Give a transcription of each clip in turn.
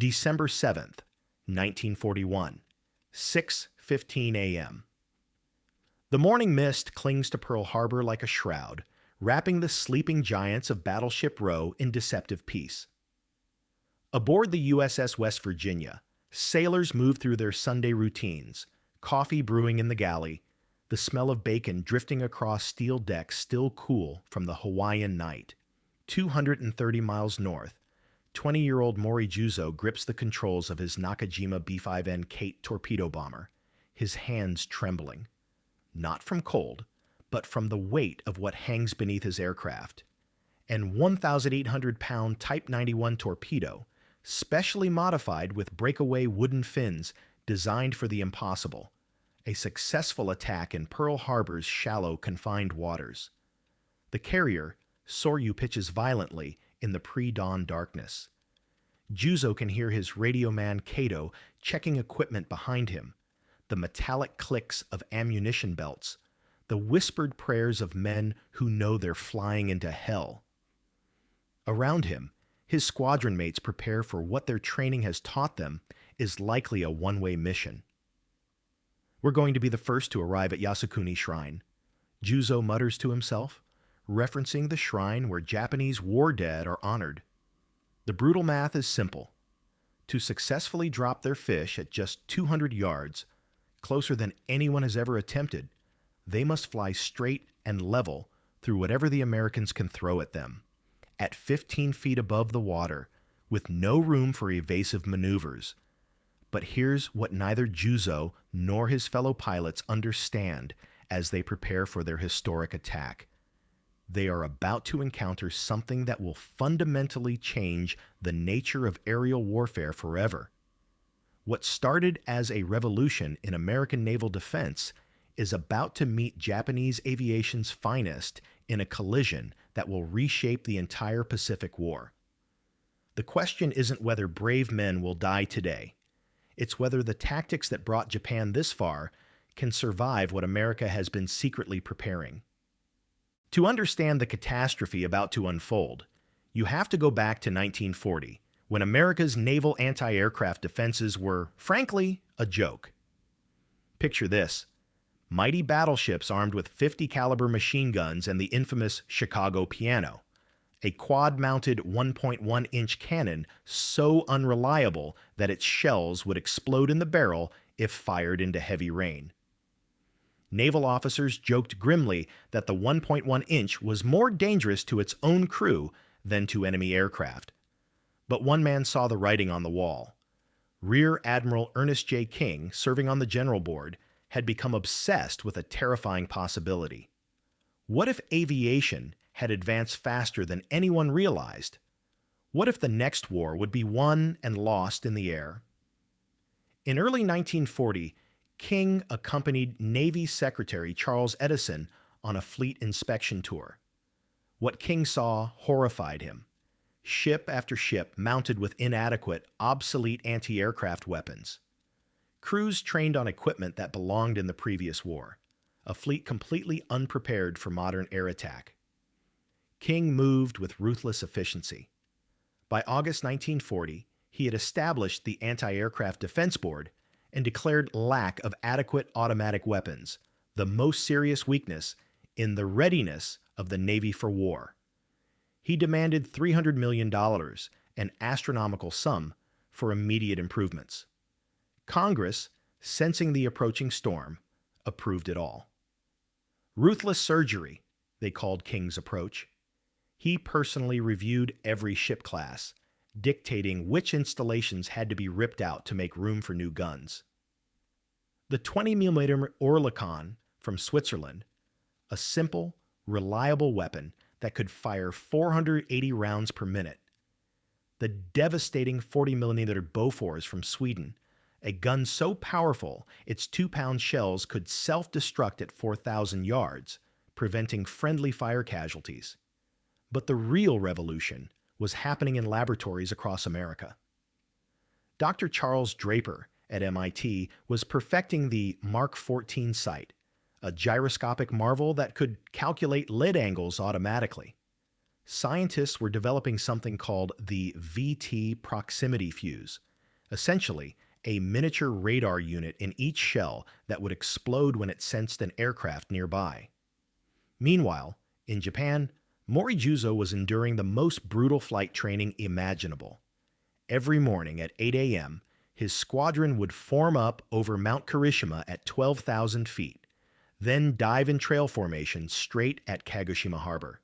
December 7th, 1941, 6:15 a.m. The morning mist clings to Pearl Harbor like a shroud, wrapping the sleeping giants of Battleship Row in deceptive peace. Aboard the USS West Virginia, sailors move through their Sunday routines, coffee brewing in the galley, the smell of bacon drifting across steel decks still cool from the Hawaiian night. 230 miles north, 20-year-old Mori Juzo grips the controls of his Nakajima B-5N Kate torpedo bomber, his hands trembling. Not from cold, but from the weight of what hangs beneath his aircraft. An 1,800-pound Type 91 torpedo, specially modified with breakaway wooden fins designed for the impossible. A successful attack in Pearl Harbor's shallow, confined waters. The carrier, Soryu, pitches violently in the pre-dawn darkness. Juzo can hear his radio man Kato checking equipment behind him, the metallic clicks of ammunition belts, the whispered prayers of men who know they're flying into hell. Around him, his squadron mates prepare for what their training has taught them is likely a one-way mission. "We're going to be the first to arrive at Yasukuni Shrine," Juzo mutters to himself, referencing the shrine where Japanese war dead are honored. The brutal math is simple. To successfully drop their fish at just 200 yards, closer than anyone has ever attempted, they must fly straight and level through whatever the Americans can throw at them, at 15 feet above the water, with no room for evasive maneuvers. But here's what neither Juzo nor his fellow pilots understand as they prepare for their historic attack. They are about to encounter something that will fundamentally change the nature of aerial warfare forever. What started as a revolution in American naval defense is about to meet Japanese aviation's finest in a collision that will reshape the entire Pacific War. The question isn't whether brave men will die today. It's whether the tactics that brought Japan this far can survive what America has been secretly preparing. To understand the catastrophe about to unfold, you have to go back to 1940, when America's naval anti-aircraft defenses were, frankly, a joke. Picture this: mighty battleships armed with 50 caliber machine guns and the infamous Chicago piano, a quad-mounted 1.1-inch cannon so unreliable that its shells would explode in the barrel if fired into heavy rain. Naval officers joked grimly that the 1.1-inch was more dangerous to its own crew than to enemy aircraft. But one man saw the writing on the wall. Rear Admiral Ernest J. King, serving on the General Board, had become obsessed with a terrifying possibility. What if aviation had advanced faster than anyone realized? What if the next war would be won and lost in the air? In early 1940, King accompanied Navy Secretary Charles Edison on a fleet inspection tour. What King saw horrified him. Ship after ship mounted with inadequate, obsolete anti-aircraft weapons. Crews trained on equipment that belonged in the previous war. A fleet completely unprepared for modern air attack. King moved with ruthless efficiency. By August 1940, he had established the Anti-Aircraft Defense Board and declared lack of adequate automatic weapons the most serious weakness in the readiness of the Navy for war. He demanded $300 million, an astronomical sum, for immediate improvements. Congress, sensing the approaching storm, approved it all. Ruthless surgery, they called King's approach. He personally reviewed every ship class, dictating which installations had to be ripped out to make room for new guns. The 20mm Oerlikon from Switzerland, a simple, reliable weapon that could fire 480 rounds per minute. The devastating 40mm Bofors from Sweden, a gun so powerful its 2-pound shells could self-destruct at 4,000 yards, preventing friendly fire casualties. But the real revolution was happening in laboratories across America. Dr. Charles Draper at MIT was perfecting the Mark 14 sight, a gyroscopic marvel that could calculate lid angles automatically. Scientists were developing something called the VT proximity fuse, essentially a miniature radar unit in each shell that would explode when it sensed an aircraft nearby. Meanwhile, in Japan, Morijuzo was enduring the most brutal flight training imaginable. Every morning at 8 a.m., his squadron would form up over Mount Kirishima at 12,000 feet, then dive in trail formation straight at Kagoshima Harbor.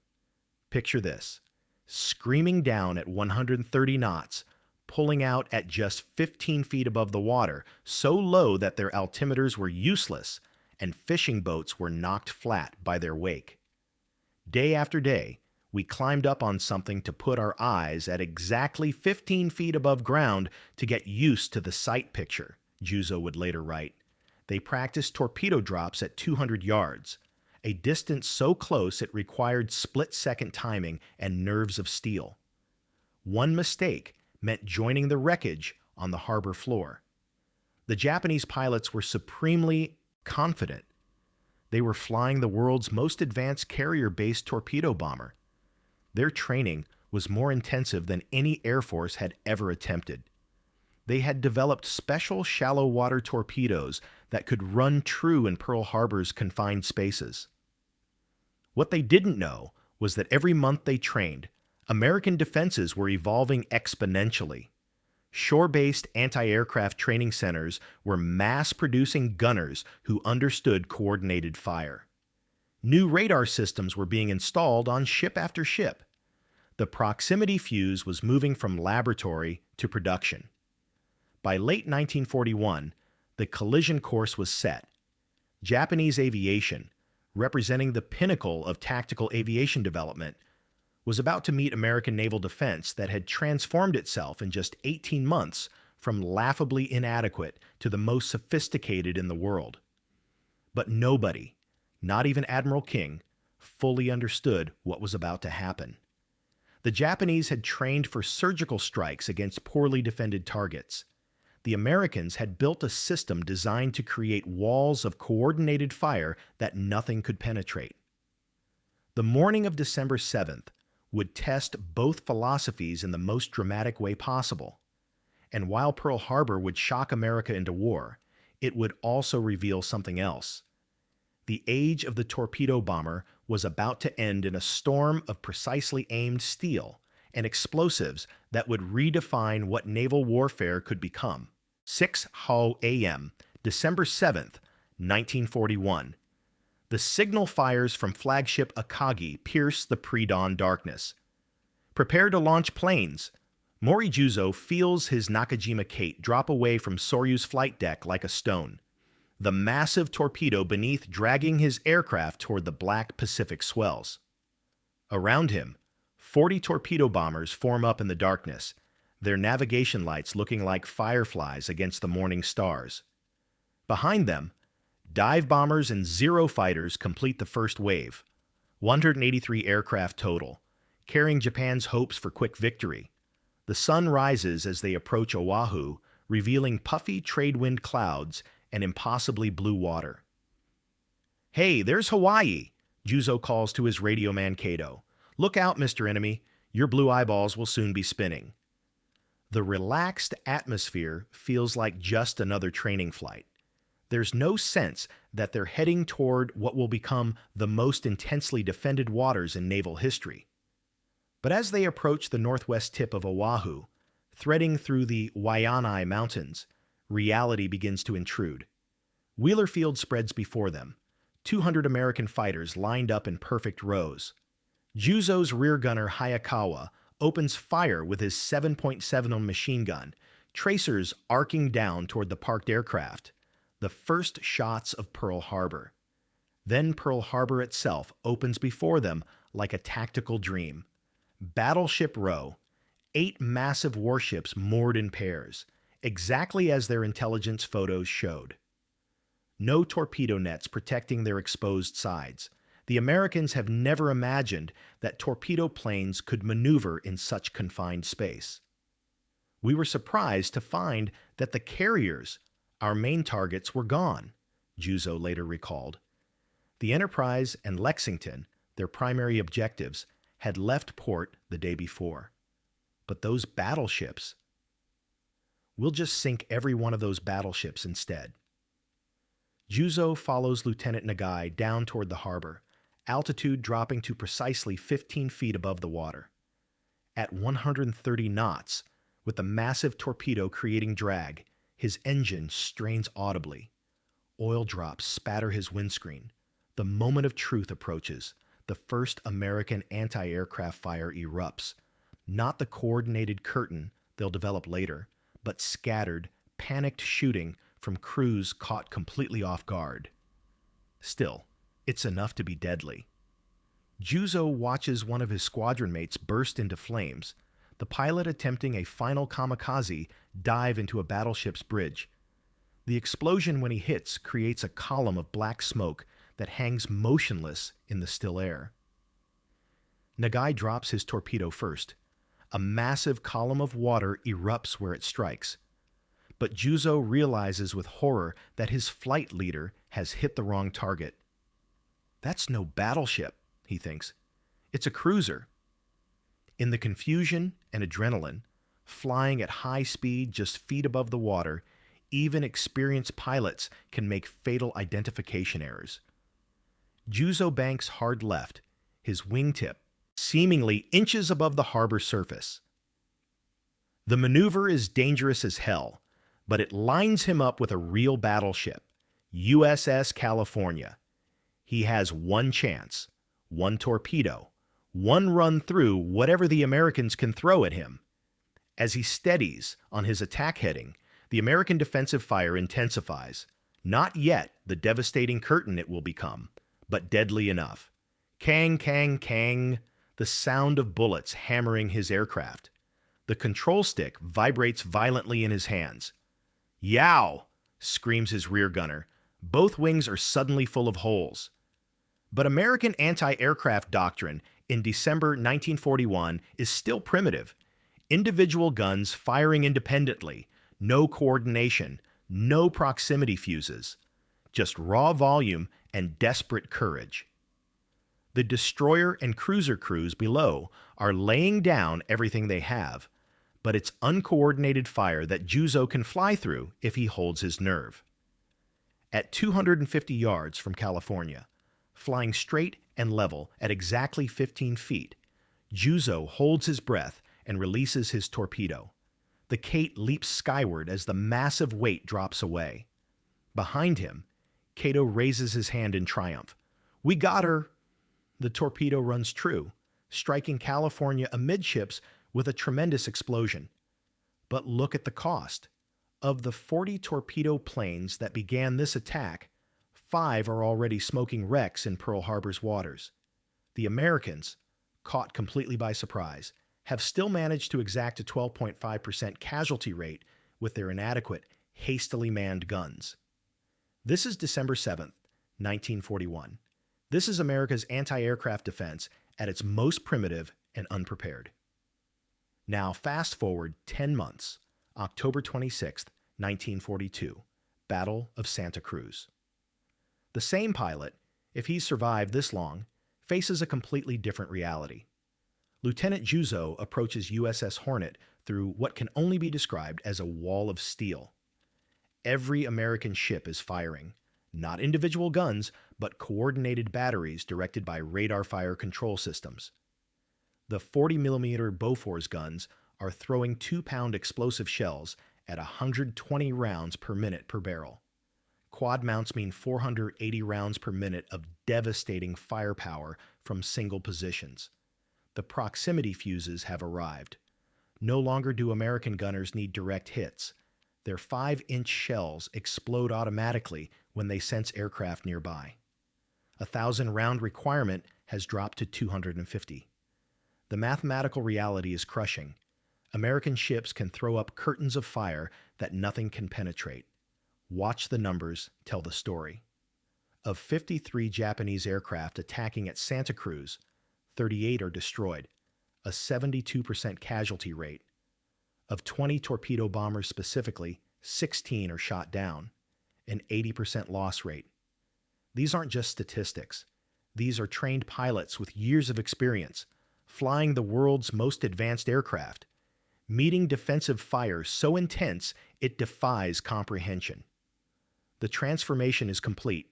Picture this: screaming down at 130 knots, pulling out at just 15 feet above the water, so low that their altimeters were useless and fishing boats were knocked flat by their wake. Day after day, we climbed up on something to put our eyes at exactly 15 feet above ground to get used to the sight picture, Juzo would later write. They practiced torpedo drops at 200 yards, a distance so close it required split-second timing and nerves of steel. One mistake meant joining the wreckage on the harbor floor. The Japanese pilots were supremely confident. They were flying the world's most advanced carrier-based torpedo bomber. Their training was more intensive than any Air Force had ever attempted. They had developed special shallow water torpedoes that could run true in Pearl Harbor's confined spaces. What they didn't know was that every month they trained, American defenses were evolving exponentially. Shore-based anti-aircraft training centers were mass-producing gunners who understood coordinated fire. New radar systems were being installed on ship after ship. The proximity fuse was moving from laboratory to production. By late 1941, the collision course was set. Japanese aviation, representing the pinnacle of tactical aviation development, was about to meet American naval defense that had transformed itself in just 18 months from laughably inadequate to the most sophisticated in the world. But nobody, not even Admiral King, fully understood what was about to happen. The Japanese had trained for surgical strikes against poorly defended targets. The Americans had built a system designed to create walls of coordinated fire that nothing could penetrate. The morning of December 7th would test both philosophies in the most dramatic way possible. And while Pearl Harbor would shock America into war, it would also reveal something else. The age of the torpedo bomber was about to end in a storm of precisely aimed steel and explosives that would redefine what naval warfare could become. 6 a.m., December 7th, 1941. The signal fires from flagship Akagi pierce the pre-dawn darkness. Prepare to launch planes. Morijuzo feels his Nakajima Kate drop away from Soryu's flight deck like a stone, the massive torpedo beneath dragging his aircraft toward the black Pacific swells. Around him, 40 torpedo bombers form up in the darkness, their navigation lights looking like fireflies against the morning stars. Behind them, dive bombers and Zero fighters complete the first wave, 183 aircraft total, carrying Japan's hopes for quick victory. The sun rises as they approach Oahu, revealing puffy trade wind clouds and impossibly blue water. "Hey, there's Hawaii," Juzo calls to his radio man Kato. "Look out, Mr. Enemy. Your blue eyeballs will soon be spinning." The relaxed atmosphere feels like just another training flight. There's no sense that they're heading toward what will become the most intensely defended waters in naval history. But as they approach the northwest tip of Oahu, threading through the Waianae Mountains, reality begins to intrude. Wheeler Field spreads before them, 200 American fighters lined up in perfect rows. Juzo's rear gunner Hayakawa opens fire with his 7.70 machine gun, tracers arcing down toward the parked aircraft, the first shots of Pearl Harbor. Then Pearl Harbor itself opens before them like a tactical dream. Battleship row, 8 massive warships moored in pairs, exactly as their intelligence photos showed. No torpedo nets protecting their exposed sides. The Americans have never imagined that torpedo planes could maneuver in such confined space. We were surprised to find that the carriers, our main targets, were gone, Juzo later recalled. The Enterprise and Lexington, their primary objectives, had left port the day before. But those battleships... We'll just sink every one of those battleships instead. Juzo follows Lieutenant Nagai down toward the harbor, altitude dropping to precisely 15 feet above the water. At 130 knots, with the massive torpedo creating drag, his engine strains audibly. Oil drops spatter his windscreen. The moment of truth approaches. The first American anti-aircraft fire erupts. Not the coordinated curtain they'll develop later, but scattered, panicked shooting from crews caught completely off guard. Still, it's enough to be deadly. Juzo watches one of his squadron mates burst into flames, the pilot attempting a final kamikaze dive into a battleship's bridge. The explosion when he hits creates a column of black smoke that hangs motionless in the still air. Nagai drops his torpedo first. A massive column of water erupts where it strikes. But Juzo realizes with horror that his flight leader has hit the wrong target. That's no battleship, he thinks. It's a cruiser. In the confusion and adrenaline, flying at high speed just feet above the water, even experienced pilots can make fatal identification errors. Juzo banks hard left, his wingtip seemingly inches above the harbor surface. The maneuver is dangerous as hell, but it lines him up with a real battleship, USS California. He has one chance, one torpedo, one run through whatever the Americans can throw at him. As he steadies on his attack heading, the American defensive fire intensifies. Not yet the devastating curtain it will become, but deadly enough. Kang, kang, kang, the sound of bullets hammering his aircraft. The control stick vibrates violently in his hands. Yow! Screams his rear gunner. Both wings are suddenly full of holes. But American anti-aircraft doctrine in December 1941 is still primitive. Individual guns firing independently, no coordination, no proximity fuses, just raw volume and desperate courage. The destroyer and cruiser crews below are laying down everything they have, but it's uncoordinated fire that Juzo can fly through if he holds his nerve. At 250 yards from California, flying straight and level at exactly 15 feet, Juzo holds his breath and releases his torpedo. The Kate leaps skyward as the massive weight drops away. Behind him, Kato raises his hand in triumph. "We got her!" The torpedo runs true, striking California amidships with a tremendous explosion. But look at the cost. Of the 40 torpedo planes that began this attack, 5 are already smoking wrecks in Pearl Harbor's waters. The Americans, caught completely by surprise, have still managed to exact a 12.5% casualty rate with their inadequate, hastily manned guns. This is December 7th, 1941. This is America's anti-aircraft defense at its most primitive and unprepared. Now fast forward 10 months, October 26, 1942, Battle of Santa Cruz. The same pilot, if he's survived this long, faces a completely different reality. Lieutenant Juzo approaches USS Hornet through what can only be described as a wall of steel. Every American ship is firing, not individual guns, but coordinated batteries directed by radar fire control systems. The 40mm Bofors guns are throwing 2-pound explosive shells at 120 rounds per minute per barrel. Quad mounts mean 480 rounds per minute of devastating firepower from single positions. The proximity fuses have arrived. No longer do American gunners need direct hits. Their 5-inch shells explode automatically when they sense aircraft nearby. A 1,000-round requirement has dropped to 250. The mathematical reality is crushing. American ships can throw up curtains of fire that nothing can penetrate. Watch the numbers tell the story. Of 53 Japanese aircraft attacking at Santa Cruz, 38 are destroyed, a 72% casualty rate. Of 20 torpedo bombers specifically, 16 are shot down, an 80% loss rate. These aren't just statistics. These are trained pilots with years of experience, flying the world's most advanced aircraft. meeting defensive fire so intense it defies comprehension. The transformation is complete.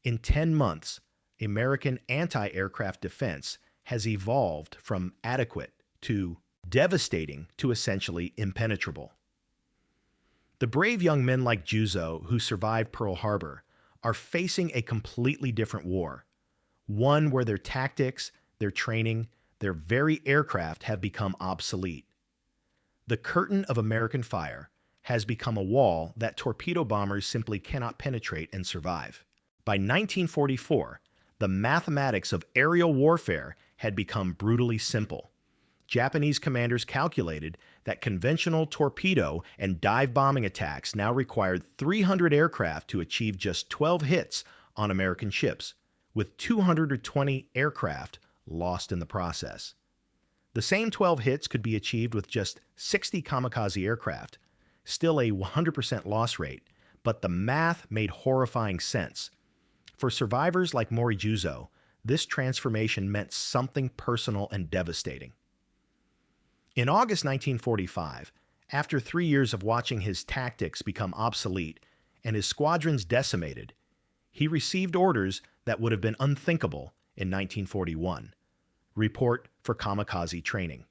In 10 months, American anti-aircraft defense has evolved from adequate to devastating to essentially impenetrable. The brave young men like Juzo who survived Pearl Harbor are facing a completely different war, one where their tactics, their training, their very aircraft have become obsolete. The curtain of American fire has become a wall that torpedo bombers simply cannot penetrate and survive. By 1944, the mathematics of aerial warfare had become brutally simple. Japanese commanders calculated that conventional torpedo and dive bombing attacks now required 300 aircraft to achieve just 12 hits on American ships, with 220 aircraft lost in the process. The same 12 hits could be achieved with just 60 kamikaze aircraft, still a 100% loss rate, but the math made horrifying sense. For survivors like Mori Juzo, this transformation meant something personal and devastating. In August 1945, after 3 years of watching his tactics become obsolete and his squadrons decimated, he received orders that would have been unthinkable in 1941. Report for kamikaze training.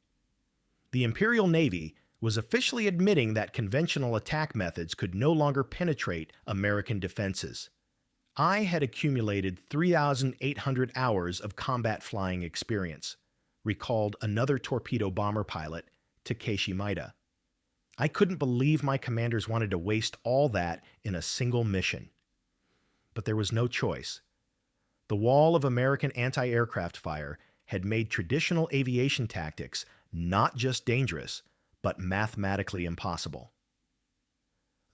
The Imperial Navy was officially admitting that conventional attack methods could no longer penetrate American defenses. I had accumulated 3,800 hours of combat flying experience, recalled another torpedo bomber pilot, Takeshi Maida. I couldn't believe my commanders wanted to waste all that in a single mission. But there was no choice. The wall of American anti-aircraft fire had made traditional aviation tactics not just dangerous, but mathematically impossible.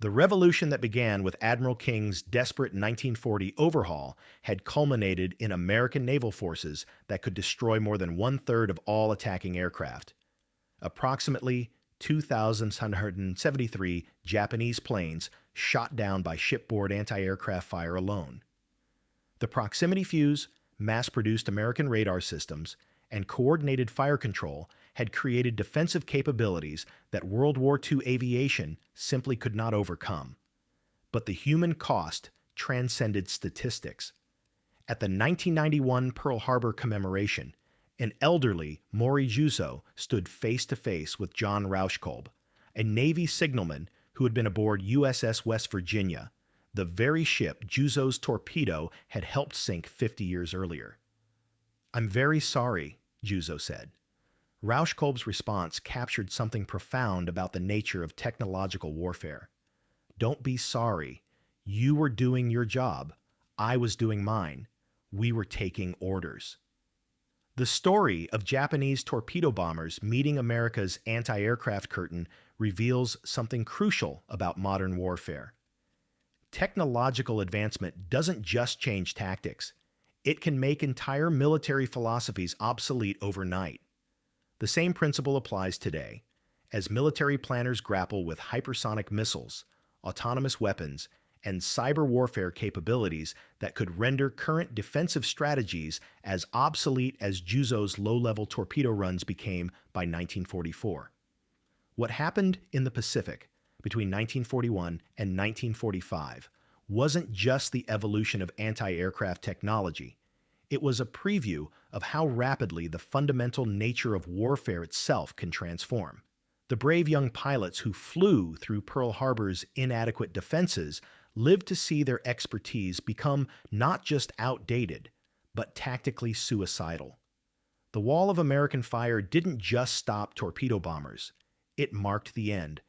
The revolution that began with Admiral King's desperate 1940 overhaul had culminated in American naval forces that could destroy more than one-third of all attacking aircraft. Approximately 2,773 Japanese planes shot down by shipboard anti-aircraft fire alone. The proximity fuse, mass-produced American radar systems, and coordinated fire control had created defensive capabilities that World War II aviation simply could not overcome. But the human cost transcended statistics. At the 1991 Pearl Harbor commemoration, an elderly Mori Juzo stood face-to-face with John Rauschkolb, a Navy signalman who had been aboard USS West Virginia, the very ship Juzo's torpedo had helped sink 50 years earlier. "I'm very sorry," Juzo said. Rauschkolb's response captured something profound about the nature of technological warfare. "Don't be sorry. You were doing your job. I was doing mine. We were taking orders." The story of Japanese torpedo bombers meeting America's anti-aircraft curtain reveals something crucial about modern warfare. Technological advancement doesn't just change tactics. It can make entire military philosophies obsolete overnight. The same principle applies today, as military planners grapple with hypersonic missiles, autonomous weapons, and cyber warfare capabilities that could render current defensive strategies as obsolete as Juzo's low-level torpedo runs became by 1944. What happened in the Pacific between 1941 and 1945 wasn't just the evolution of anti-aircraft technology. It was a preview of how rapidly the fundamental nature of warfare itself can transform. The brave young pilots who flew through Pearl Harbor's inadequate defenses lived to see their expertise become not just outdated, but tactically suicidal. The wall of American fire didn't just stop torpedo bombers. It marked the end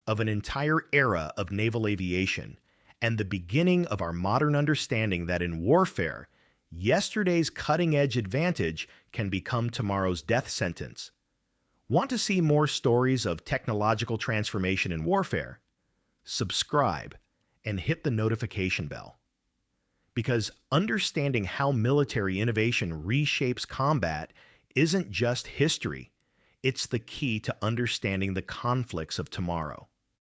of an entire era of naval aviation and the beginning of our modern understanding that in warfare, yesterday's cutting-edge advantage can become tomorrow's death sentence. Want to see more stories of technological transformation in warfare? Subscribe and hit the notification bell. Because understanding how military innovation reshapes combat isn't just history, it's the key to understanding the conflicts of tomorrow.